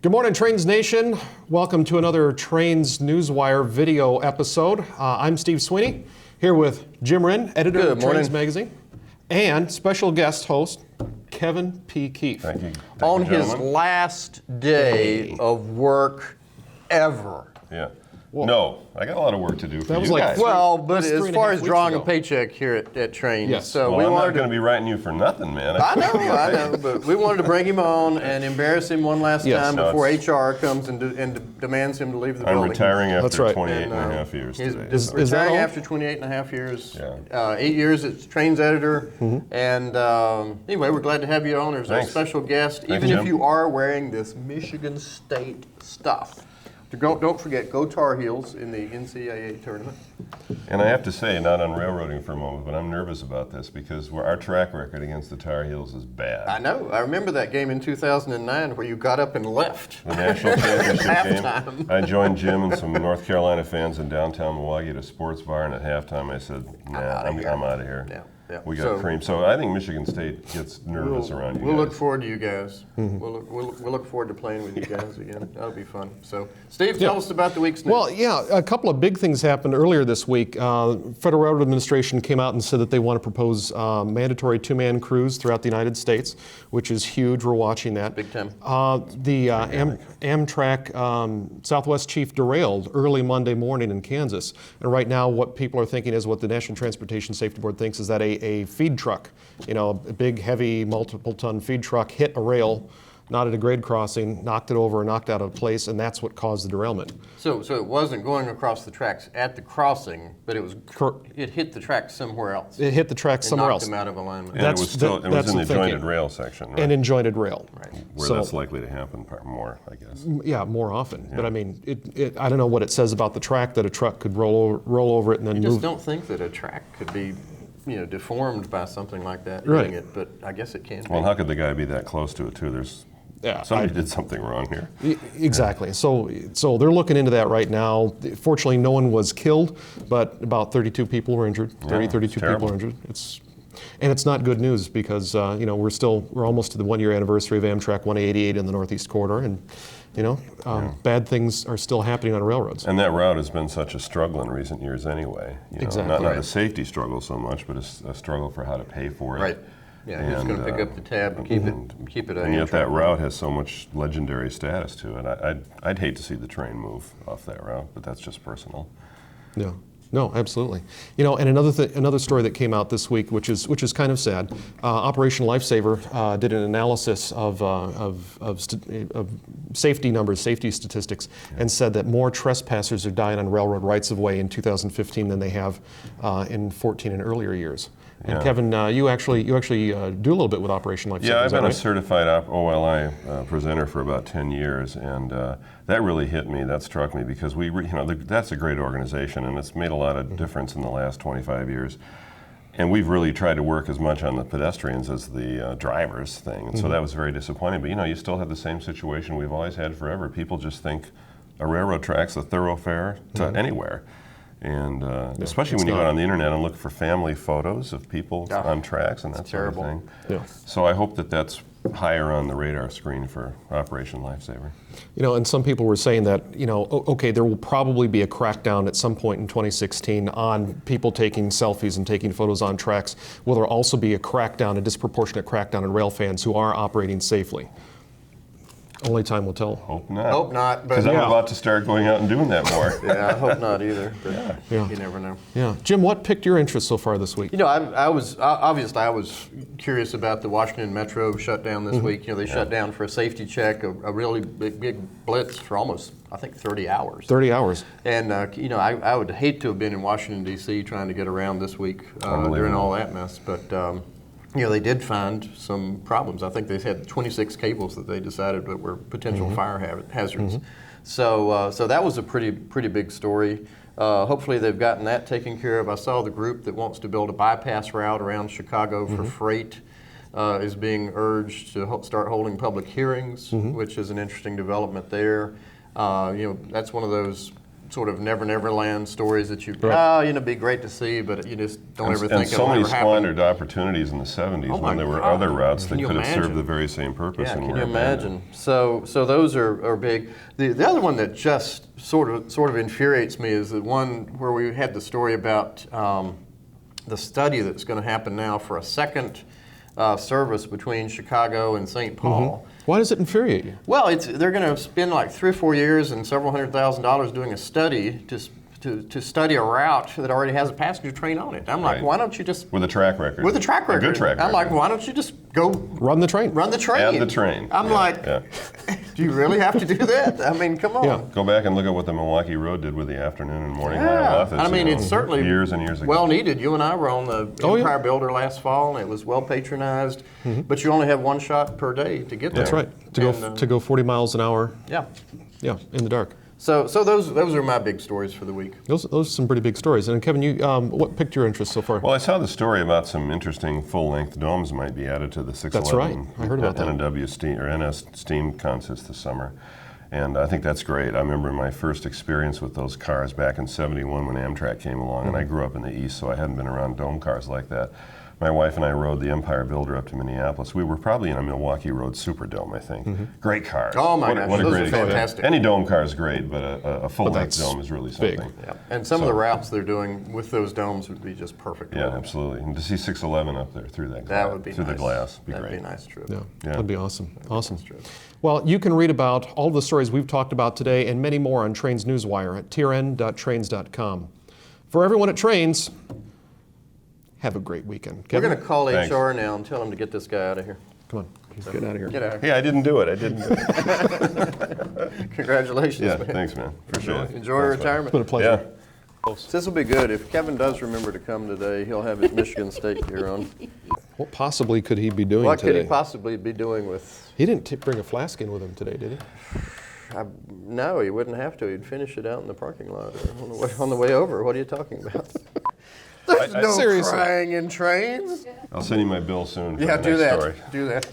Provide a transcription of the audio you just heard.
Good morning, Trains Nation. Welcome to another Trains Newswire video episode. I'm Steve Sweeney, here with Jim Wrinn, editor of Trains Magazine, and special guest host, Kevin P. Keefe. Thank you. On his last day of work ever. Yeah. No, I got a lot of work to do for That was you like guys. Well, but That's as 3.5 far as weeks drawing ago. a paycheck here at Trains, Yes. so Well, we I'm not wanted going to to. be writing you for nothing, man. I know, but we wanted to bring him on and embarrass him one last Yes. time No, before HR comes and demands him to leave the I'm building. retiring That's after right. 28 and a And, half years He's today. Is that retiring all? after 28 and a half years. Yeah. 8 years as Trains editor. And anyway, we're glad to have you on as our Thanks. special guest, Thanks, even if Jim. you are wearing this Michigan State stuff. Don't forget, go Tar Heels in the NCAA tournament. And I have to say, not on railroading for a moment, but I'm nervous about this because our track record against the Tar Heels is bad. I know. I remember that game in 2009 where you got up and left. The national championship Halftime. game, I joined Jim and some North Carolina fans in downtown Milwaukee at a sports bar, and at halftime I said, nah, I'm out of here. Yeah. We got cream. So I think Michigan State gets nervous around you We'll guys. look forward to you guys. We'll look forward to playing with you guys again. That'll be fun. So, Steve, tell us about the week's news. Well, yeah, a couple of big things happened earlier this week. Federal Railroad Administration came out and said that they want to propose mandatory two-man crews throughout the United States, which is huge. We're watching that. Big time. The Amtrak Southwest chief derailed early Monday morning in Kansas. And right now what people are thinking is what the National Transportation Safety Board thinks is that a feed truck, a big, heavy, multiple-ton feed truck hit a rail, not at a grade crossing, knocked it over, knocked out of place, and that's what caused the derailment. So it wasn't going across the tracks at the crossing, but it hit the track somewhere else. It hit the track somewhere else. Knocked him out of alignment. And it was still it was that's in the the thinking. jointed rail section, right? And in jointed rail. Right. Where So- that's likely to happen more, I guess. Yeah, more often. But I mean, I don't know what it says about the track that a truck could roll over it and then I just move. don't think that a track could be, deformed by something like that, Right. hitting it, but I guess it can be. Well, how could the guy be that close to it, too? Somebody did something wrong here. Exactly. So they're looking into that right now. Fortunately, no one was killed, but about 32 people were injured. 32 it's people terrible. were injured. And it's not good news because we're almost to the 1-year anniversary of Amtrak 188 in the Northeast Corridor, and bad things are still happening on railroads. And that route has been such a struggle in recent years anyway. Exactly. Not a safety struggle so much, but a struggle for how to pay for it. Right. Yeah, who's going to pick up the tab and keep it And yet that route has so much legendary status to it. I'd hate to see the train move off that route, but that's just personal. No, absolutely. And another story that came out this week, which is kind of sad. Operation Lifesaver did an analysis of safety numbers, safety statistics, and said that more trespassers are dying on railroad rights of way in 2015 than they have in 14 and earlier years. And Yeah. Kevin, you actually do a little bit with Operation Lifesaver. Yeah, I've is that been a right? certified OLI presenter for about 10 years, and that really hit me. That struck me because that's a great organization, and it's made a lot of difference in the last 25 years. And we've really tried to work as much on the pedestrians as the drivers thing, and so that was very disappointing. But you still have the same situation we've always had forever. People just think a railroad track's a thoroughfare to anywhere. And especially when you go on the internet and look for family photos of people on tracks and that sort of thing. Yeah. So I hope that that's higher on the radar screen for Operation Lifesaver. And some people were saying that, okay, there will probably be a crackdown at some point in 2016 on people taking selfies and taking photos on tracks. Will there also be a disproportionate crackdown on rail fans who are operating safely? Only time will tell. Hope not. Hope not, but Because I'm about to start going out and doing that more. yeah, I hope not either. But you never know. Yeah, Jim, what picked your interest so far this week? I was curious about the Washington Metro shutdown this week. They shut down for a safety check, a really big blitz for almost, I think, 30 hours. 30 hours. And I would hate to have been in Washington D.C. trying to get around this week during all that mess, but. They did find some problems. I think they had 26 cables that they decided that were potential fire hazards. So that was a pretty big story. Hopefully they've gotten that taken care of. I saw the group that wants to build a bypass route around Chicago for freight is being urged to start holding public hearings, which is an interesting development there. That's one of those sort of Never Land stories that it'd be great to see, but you just don't ever think and so it'll many ever happen. squandered opportunities in the 70s Oh my when there were God. other routes that Can you could have served imagine? the very same purpose. Yeah, and can were you abandoned. imagine? So those are big. The other one that just sort of infuriates me is the one where we had the story about the study that's going to happen now for a second service between Chicago and St. Paul. Why does it infuriate you? Well, they're going to spend like 3 or 4 years and several $100,000 doing a study to study a route that already has a passenger train on it. I'm like, Right. why don't you just With a track record. with a track record? A good track record. I'm like, why don't you just go Run the train. run the train? Add the train. I'm Yeah, like, yeah. do you really have to do that? I mean, come on. Yeah. Go back and look at what the Milwaukee Road did with the afternoon and morning line Yeah, office. I mean, you know, it's certainly years and years ago. well needed. You and I were on the Oh, yeah. Empire Builder last fall, and it was well patronized. But you only have one shot per day to get there. That's right. To go 40 miles an hour. Yeah. Yeah, in the dark. So those are my big stories for the week. Those are some pretty big stories. And Kevin, you what piqued your interest so far? Well, I saw the story about some interesting full-length domes might be added to the 611 That's right. I heard about that. NW Steam or NS Steam concerts this summer, and I think that's great. I remember my first experience with those cars back in '71 when Amtrak came along, and I grew up in the East, so I hadn't been around dome cars like that. My wife and I rode the Empire Builder up to Minneapolis. We were probably in a Milwaukee Road Superdome, I think. Great cars. Oh my What gosh, a those great are experience. fantastic. Any dome car is great, but a full-length that's dome is really big. something. Yeah. And some of the routes they're doing with those domes would be just perfect. Yeah, absolutely. And to see 611 up there through that glass, That would be through nice. the glass, be That'd great. be a nice trip. Yeah, Yeah. that'd be awesome. Awesome. trip. Well, you can read about all the stories we've talked about today and many more on Trains Newswire at trn.trains.com. For everyone at Trains, have a great weekend. We're Kevin, going to call Thanks. HR now and tell them to get this guy out of here. come on, he's getting out of here. Get out of here. Hey, I didn't do it. I didn't do it. Congratulations, Yeah, man. thanks, man. Appreciate it. Enjoy your retirement. It's been a pleasure. Yeah. This will be good. If Kevin does remember to come today, he'll have his Michigan State gear on. What possibly could he be doing What could today? he possibly be doing with... He didn't bring a flask in with him today, did he? No, he wouldn't have to. He'd finish it out in the parking lot or on the way over. What are you talking about? There's no Seriously. crying in trains. I'll send you my bill soon for Yeah, the do next that. story. Do that.